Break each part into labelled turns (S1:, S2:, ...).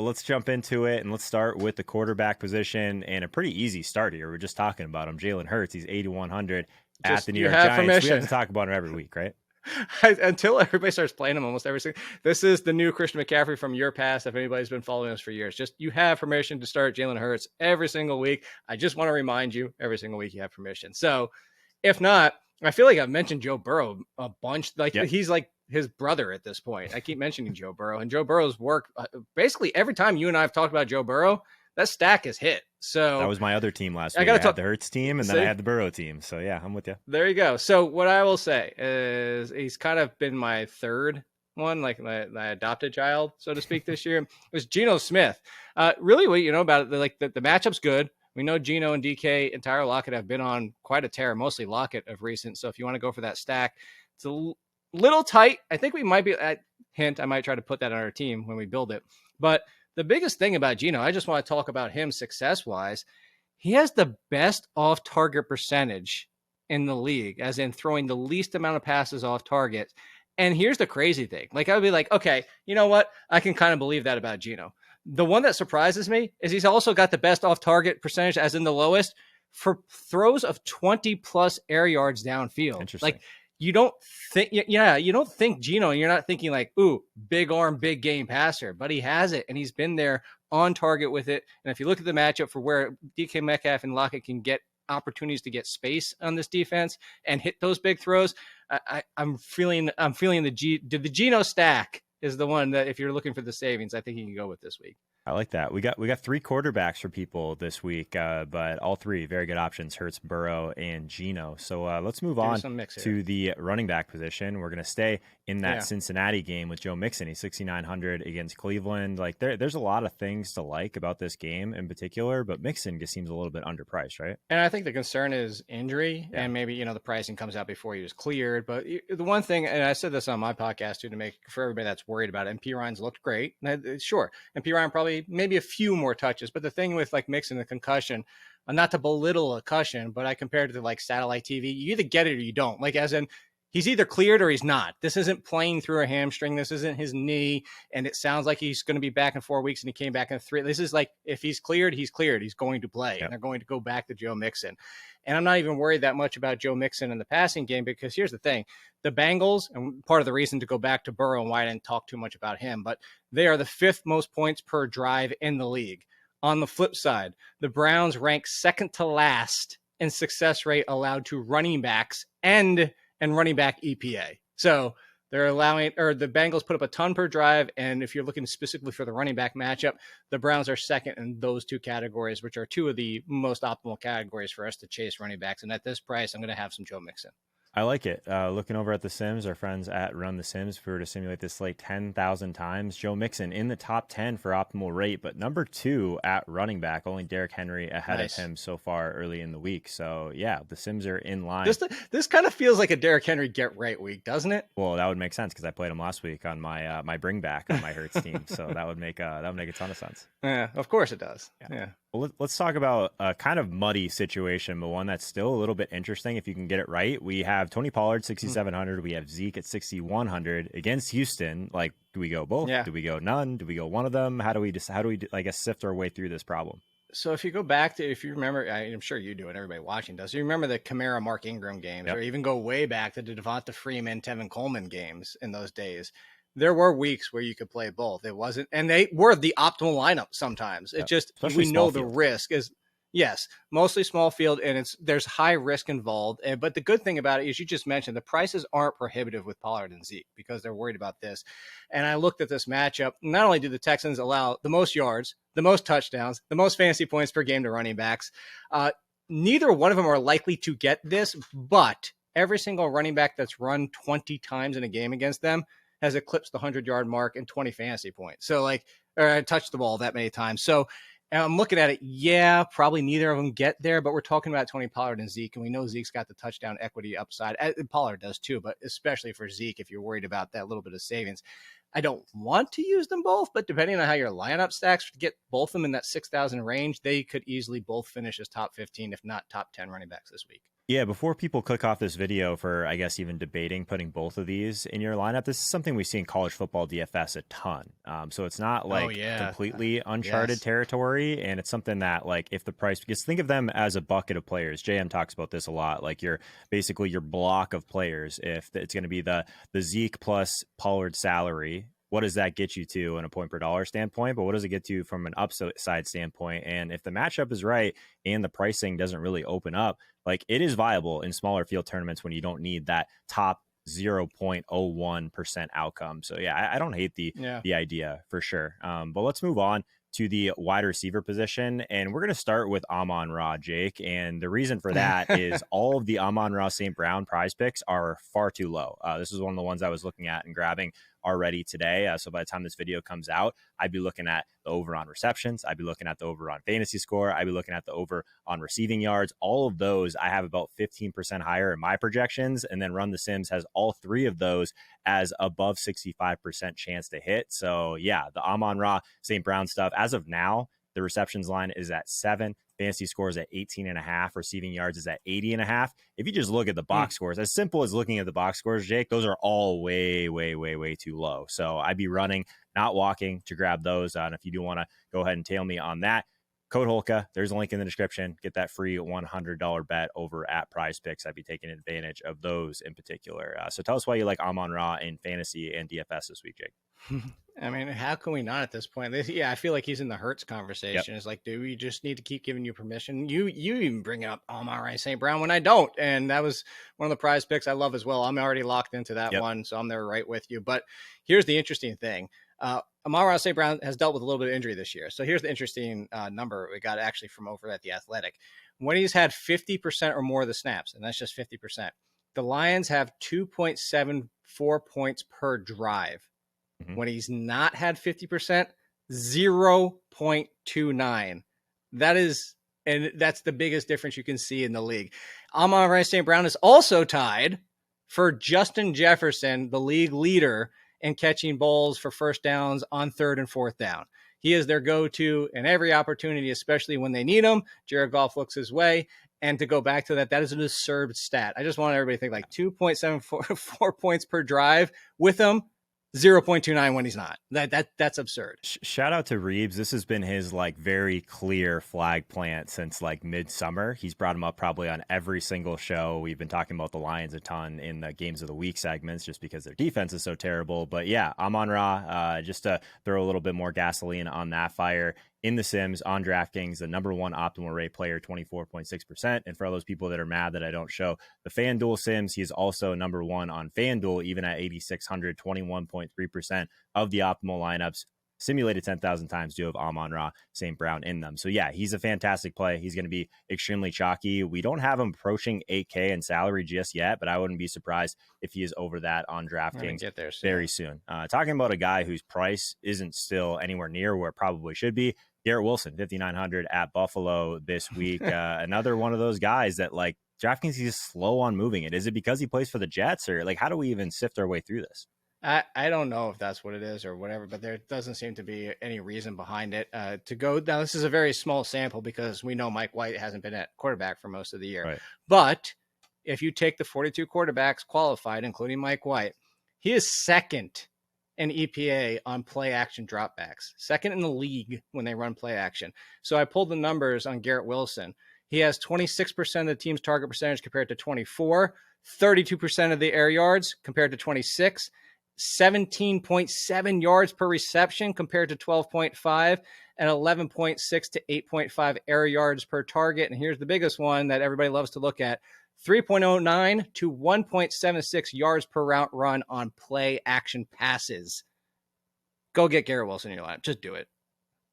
S1: Well, let's jump into it, and let's start with the quarterback position, and a pretty easy start here. We're just talking about him. Jalen Hurts, he's 8,100 at the New York Giants.
S2: Permission.
S1: We have to talk about him every week, right?
S2: Until everybody starts playing him almost every single. This is the new Christian McCaffrey from your past. If anybody's been following us for years, just you have permission to start Jalen Hurts every single week. I just want to remind you, every single week you have permission. So if not, I feel like I've mentioned Joe Burrow a bunch. Like he's like his brother at this point. I keep mentioning Joe Burrow, and Joe Burrow's work. Basically, every time you and I have talked about Joe Burrow, that stack is hit. So
S1: that was my other team last week. I had the Hurts team, and then I had the Burrow team. So yeah, I'm with you.
S2: There you go. So what I will say is he's kind of been my third one, like my adopted child, so to speak, this year. It was Geno Smith. Really, what you know about it, like the matchup's good. We know Geno and DK and Tyler Lockett have been on quite a tear, mostly Lockett of recent. So if you want to go for that stack, it's a little tight. I think we might be at hint. I might try to put that on our team when we build it. But the biggest thing about Geno, I just want to talk about him success-wise. He has the best off-target percentage in the league, as in throwing the least amount of passes off target. And here's the crazy thing. Like, I would be like, okay, you know what? I can kind of believe that about Geno. The one that surprises me is he's also got the best off-target percentage, as in the lowest, for throws of 20-plus air yards downfield.
S1: Interesting.
S2: Like, you don't think Geno, and you're not thinking like, ooh, big arm, big game passer, but he has it, and he's been there on target with it. And if you look at the matchup for where DK Metcalf and Lockett can get opportunities to get space on this defense and hit those big throws, I'm feeling the Geno stack is the one that if you're looking for the savings, I think you can go with this week.
S1: I like that. We got three quarterbacks for people this week, but all three very good options: Hurts, Burrow, and Geno. So let's move on to the running back position. We're going to stay in that Cincinnati game with Joe Mixon. He's 6,900 against Cleveland. Like there's a lot of things to like about this game in particular, but Mixon just seems a little bit underpriced, right?
S2: And I think the concern is injury, and maybe the pricing comes out before he was cleared. But the one thing, and I said this on my podcast too, to make for everybody that's worried about it. And P. Ryan's looked great, sure, and P. Ryan probably maybe a few more touches. But the thing with like Mixon, the concussion, not to belittle a concussion, but I compared it to like satellite TV. You either get it or you don't. Like as in, he's either cleared or he's not. This isn't playing through a hamstring. This isn't his knee. And it sounds like he's going to be back in 4 weeks and he came back in 3. This is like, if he's cleared, he's cleared. He's going to play. Yep. And they're going to go back to Joe Mixon. And I'm not even worried that much about Joe Mixon in the passing game, because here's the thing. The Bengals, and part of the reason to go back to Burrow and why I didn't talk too much about him, but they are the 5th most points per drive in the league. On the flip side, the Browns rank second to last in success rate allowed to running backs and running back EPA. So they're allowing, or the Bengals put up a ton per drive. And if you're looking specifically for the running back matchup, the Browns are second in those two categories, which are two of the most optimal categories for us to chase running backs. And at this price, I'm going to have some Joe Mixon.
S1: I like it. Looking over at the Sims, our friends at Run the Sims, if we were to simulate this slate 10,000 times, Joe Mixon in the top 10 for optimal rate, but number 2 at running back, only Derrick Henry ahead of him so far early in the week. So yeah, the Sims are in line.
S2: This kind of feels like a Derrick Henry get right week, doesn't it?
S1: Well, that would make sense because I played him last week on my my bring back on my Hurts team. So that would make a ton of sense.
S2: Yeah, of course it does. Yeah.
S1: Well, let's talk about a kind of muddy situation, but one that's still a little bit interesting if you can get it right. We have Tony Pollard, 6,700. We have Zeke at 6,100 against Houston. Like, do we go both?
S2: Yeah.
S1: Do we go none? Do we go one of them? How do we I guess, sift our way through this problem?
S2: So if you go back to, if you remember, I'm sure you do and everybody watching does, you remember the Kamara, Mark Ingram games, or even go way back to the Devonta Freeman, Tevin Coleman games in those days. There were weeks where you could play both. It wasn't, and they were the optimal lineup sometimes. It just, we know the risk is, yes, mostly small field, and there's high risk involved. But the good thing about it is, you just mentioned, the prices aren't prohibitive with Pollard and Zeke because they're worried about this. And I looked at this matchup. Not only do the Texans allow the most yards, the most touchdowns, the most fantasy points per game to running backs, neither one of them are likely to get this, but every single running back that's run 20 times in a game against them has eclipsed the 100-yard mark and 20 fantasy points. So or touched the ball that many times. So I'm looking at it. Yeah, probably neither of them get there, but we're talking about Tony Pollard and Zeke, and we know Zeke's got the touchdown equity upside. And Pollard does too, but especially for Zeke, if you're worried about that little bit of savings. I don't want to use them both, but depending on how your lineup stacks, to get both of them in that 6,000 range, they could easily both finish as top 15, if not top 10 running backs this week.
S1: Yeah, before people click off this video for, I guess, even debating putting both of these in your lineup, this is something we see in college football DFS a ton. So it's not like completely uncharted territory. And it's something that, like, if the price, because think of them as a bucket of players. JM talks about this a lot. Like, basically your block of players. If it's going to be the Zeke plus Pollard salary, what does that get you to in a point per dollar standpoint? But what does it get to from an upside standpoint? And if the matchup is right and the pricing doesn't really open up, like, it is viable in smaller field tournaments when you don't need that top 0.01% outcome. So yeah, I don't hate the idea for sure. But let's move on to the wide receiver position. And we're going to start with Amon-Ra, Jake. And the reason for that is all of the Amon-Ra St. Brown prize picks are far too low. This is one of the ones I was looking at and grabbing already today. So by the time this video comes out, I'd be looking at the over on receptions. I'd be looking at the over on fantasy score. I'd be looking at the over on receiving yards. All of those, I have about 15% higher in my projections. And then Run the Sims has all three of those as above 65% chance to hit. So yeah, the Amon-Ra St. Brown stuff, as of now, the receptions line is at 7. Fantasy scores at 18.5. Receiving yards is at 80.5. If you just look at the box scores, as simple as looking at the box scores, Jake, those are all way, way, way, way too low. So I'd be running, not walking, to grab those. And if you do want to go ahead and tail me on that, code Holka, there's a link in the description. Get that free $100 bet over at PrizePicks. I'd be taking advantage of those in particular. So tell us why you like Amon-Ra in fantasy and DFS this week, Jake.
S2: I mean, how can we not at this point? I feel like he's in the Hurts conversation. It's like, do we just need to keep giving you permission? You even bring up Amon-Ra St. Brown when I don't. And that was one of the prize picks I love as well. I'm already locked into that one, so I'm there right with you. But here's the interesting thing. Amon-Ra St. Brown has dealt with a little bit of injury this year. So here's the interesting number we got actually from over at The Athletic. When he's had 50% or more of the snaps, and that's just 50%, the Lions have 2.74 points per drive. When he's not had 50%, 0.29. That's the biggest difference you can see in the league. Amon-Ra St. Brown is also tied for Justin Jefferson, the league leader in catching balls for first downs on 3rd and 4th down. He is their go-to in every opportunity, especially when they need him. Jared Goff looks his way. And to go back to that is an absurd stat. I just want everybody to think like 2.74 points per drive with him. 0.29 when he's not. That's absurd.
S1: Shout out to Reeves. This has been his like very clear flag plant since like midsummer. He's brought him up probably on every single show. We've been talking about the Lions a ton in the games of the week segments just because their defense is so terrible. But yeah, Amon-Ra, just to throw a little bit more gasoline on that fire. In the Sims on DraftKings, the number one optimal rate player, 24.6%. And for all those people that are mad that I don't show the FanDuel Sims, he's also number one on FanDuel, even at 8,600, 21.3% of the optimal lineups. Simulated 10,000 times do have Amon-Ra St. Brown in them. So yeah, he's a fantastic play. He's going to be extremely chalky. We don't have him approaching 8K in salary just yet, but I wouldn't be surprised if he is over that on DraftKings very soon. Talking about a guy whose price isn't still anywhere near where it probably should be, Garrett Wilson, 5,900 at Buffalo this week. Another one of those guys that like DraftKings is slow on moving it. Is it because he plays for the Jets, or like how do we even sift our way through this?
S2: I don't know if that's what it is or whatever, but there doesn't seem to be any reason behind it to go. Now, this is a very small sample because we know Mike White hasn't been at quarterback for most of the year. Right. But if you take the 42 quarterbacks qualified, including Mike White, he is second in EPA on play action dropbacks, second in the league when they run play action. So I pulled the numbers on Garrett Wilson. He has 26% of the team's target percentage compared to 24, 32% of the air yards compared to 26, 17.7 yards per reception compared to 12.5, and 11.6 to 8.5 air yards per target. And here's the biggest one that everybody loves to look at: 3.09 to 1.76 yards per route run on play action passes. Go get Garrett Wilson in your lineup. Just do it.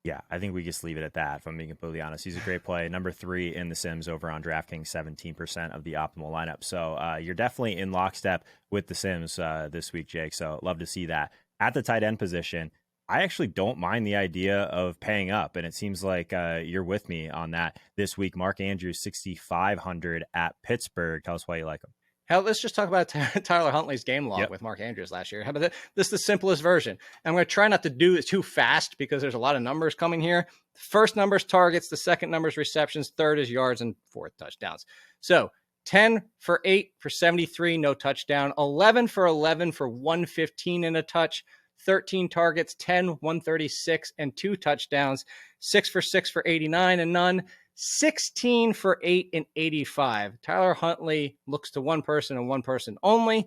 S1: Yeah, I think we just leave it at that, if I'm being completely honest. He's a great play. Number 3 in the Sims over on DraftKings, 17% of the optimal lineup. So you're definitely in lockstep with the Sims this week, Jake. So love to see that. At the tight end position, I actually don't mind the idea of paying up, and it seems like you're with me on that this week. Mark Andrews, 6,500 at Pittsburgh. Tell us why you like him.
S2: Hell, let's just talk about Tyler Huntley's game log with Mark Andrews last year. How about that? This is the simplest version. I'm going to try not to do it too fast because there's a lot of numbers coming here. First number's targets, the second number's receptions, third is yards, and fourth touchdowns. So 10 for 8 for 73, no touchdown. 11 for 11 for 115 and a touch. 13 targets, 10, 136, and 2 touchdowns. 6 for 6 for 89 and none. 16 for 8 and 85. Tyler Huntley looks to one person and one person only,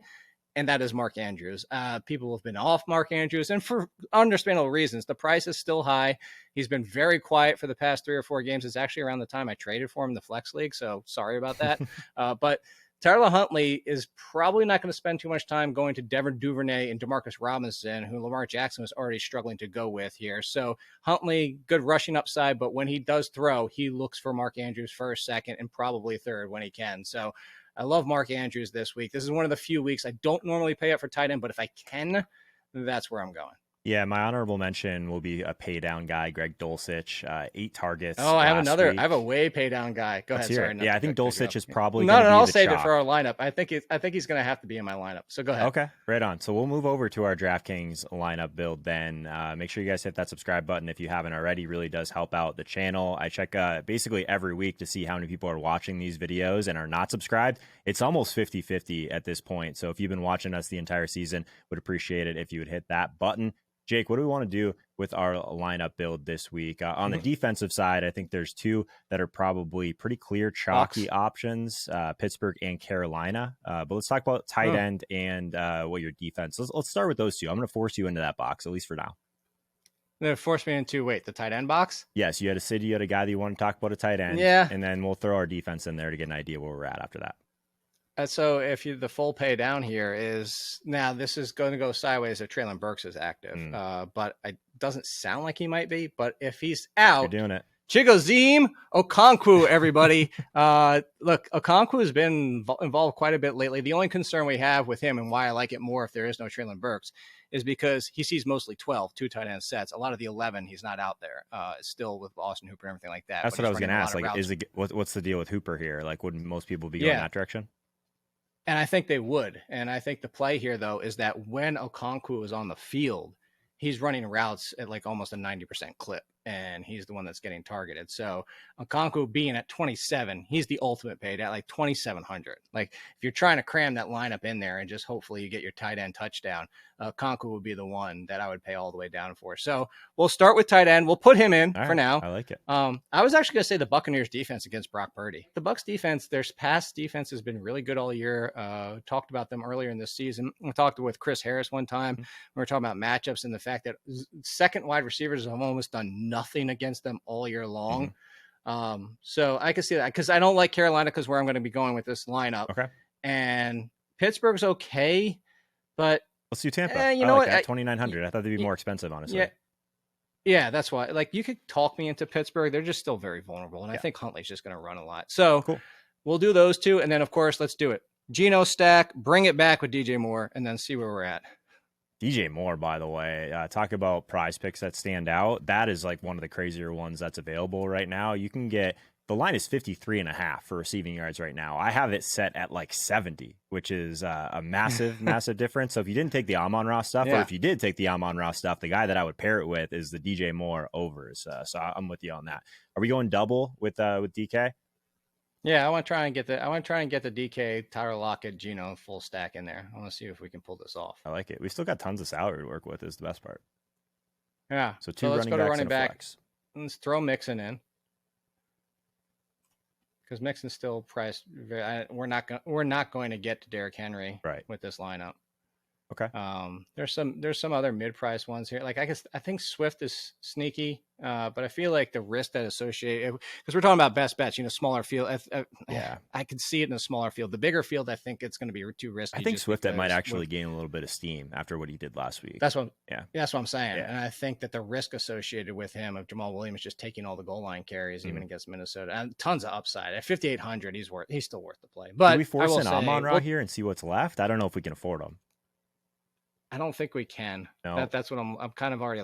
S2: and that is Mark Andrews. People have been off Mark Andrews, and for understandable reasons. The price is still high. He's been very quiet for the past 3 or 4 games. It's actually around the time I traded for him in the Flex League, so sorry about that. But Tyler Huntley is probably not going to spend too much time going to Devin Duvernay and Demarcus Robinson, who Lamar Jackson was already struggling to go with here. So Huntley, good rushing upside, but when he does throw, he looks for Mark Andrews first, second, and probably third when he can. So I love Mark Andrews this week. This is one of the few weeks I don't normally pay up for tight end, but if I can, that's where I'm going.
S1: Yeah, my honorable mention will be a pay down guy, Greg Dulcich, 8 targets.
S2: Oh, I have another.
S1: Week.
S2: I have a way pay down guy. Go ahead. Sorry,
S1: yeah, I think Dulcich is probably
S2: no. I'll save
S1: it
S2: for our lineup. I think he's going to have to be in my lineup. So go ahead.
S1: Okay, right on. So we'll move over to our DraftKings lineup build then. Make sure you guys hit that subscribe button if you haven't already. Really does help out the channel. I check basically every week to see how many people are watching these videos and are not subscribed. It's almost 50-50 at this point. So if you've been watching us the entire season, would appreciate it if you would hit that button. Jake, what do we want to do with our lineup build this week? On the defensive side, I think there's 2 that are probably pretty clear, chalky options, Pittsburgh and Carolina. But let's talk about tight end and what your defense. Let's start with those 2. I'm going to force you into that box, at least for now.
S2: They're force me into, the tight end box?
S1: Yes, you had a guy that you want to talk about a tight end.
S2: Yeah.
S1: And then we'll throw our defense in there to get an idea where we're at after that.
S2: So if the full pay down here is now this is going to go sideways if Treylon Burks is active, but it doesn't sound like he might be. But if he's out,
S1: you're doing it.
S2: Chigoziem Okonkwo, everybody. Look, Okonkwo has been involved quite a bit lately. The only concern we have with him and why I like it more if there is no Treylon Burks is because he sees mostly 12, 2 tight end sets. A lot of the 11, he's not out there still with Austin Hooper and everything like that.
S1: That's what I was going to ask. Like, what's the deal with Hooper here? Like, wouldn't most people be going that direction?
S2: And I think they would. And I think the play here, though, is that when Okonkwo is on the field, he's running routes at like almost a 90% clip, and he's the one that's getting targeted. So Okonkwo being at 27, he's the ultimate paid at like 2,700. Like if you're trying to cram that lineup in there and just hopefully you get your tight end touchdown, Okonkwo would be the one that I would pay all the way down for. So we'll start with tight end. We'll put him in for now.
S1: I like it.
S2: I was actually going to say the Buccaneers defense against Brock Purdy. The Bucs defense, their past defense has been really good all year. Talked about them earlier in this season. I talked with Chris Harris one time. We were talking about matchups and the fact that second wide receivers have almost done nothing against them all year long. So I can see that because I don't like Carolina because where I'm going to be going with this lineup.
S1: Okay.
S2: And Pittsburgh's okay, but
S1: let's do Tampa.
S2: You know what?
S1: 2,900. I thought they'd be more expensive, honestly.
S2: Yeah, that's why. Like you could talk me into Pittsburgh. They're just still very vulnerable, and I think Huntley's just going to run a lot. So cool. We'll do those 2, and then of course let's do it. Geno stack, bring it back with DJ Moore, and then see where we're at.
S1: DJ Moore, by the way, talk about prize picks that stand out. That is like one of the crazier ones that's available right now. You can get the line is 53.5 for receiving yards right now. I have it set at like 70, which is a massive, massive difference. So if you didn't take the Amon-Ra stuff, or if you did take the Amon-Ra stuff, the guy that I would pair it with is the DJ Moore overs. So I'm with you on that. Are we going double with DK?
S2: Yeah, I want to try and get the DK, Tyler Lockett, Geno full stack in there. I want to see if we can pull this off.
S1: I like it. We still got tons of salary to work with. Is the best part.
S2: Yeah.
S1: So let's go to running back.
S2: Let's throw Mixon in because Mixon's still priced. We're not going to get to Derrick Henry with this lineup.
S1: Okay.
S2: There's some other mid-price ones here. Like I think Swift is sneaky, but I feel like the risk that associated because we're talking about best bets, smaller field. I could see it in a smaller field. The bigger field, I think it's going to be too risky.
S1: I think Swift that might actually gain a little bit of steam after what he did last week.
S2: That's what I'm saying.
S1: Yeah.
S2: And I think that the risk associated with him of Jamal Williams just taking all the goal line carries even against Minnesota and tons of upside at 5,800, he's still worth the play. But
S1: do we force an Amon-Ra here and see what's left? I don't know if we can afford him.
S2: I don't think we can.
S1: No.
S2: That's what I'm kind of already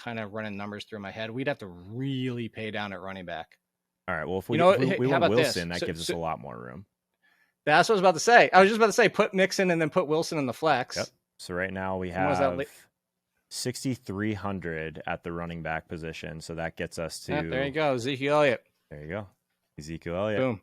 S2: running numbers through my head. We'd have to really pay down at running back.
S1: All right. Well, if we want Wilson, that gives us a lot more room.
S2: That's what I was about to say. I was just about to say put Mixon and then put Wilson in the flex.
S1: Yep. So right now we have 6,300 at the running back position. So that gets us to.
S2: There you go, Ezekiel Elliott.
S1: There you go, Ezekiel Elliott.
S2: Boom.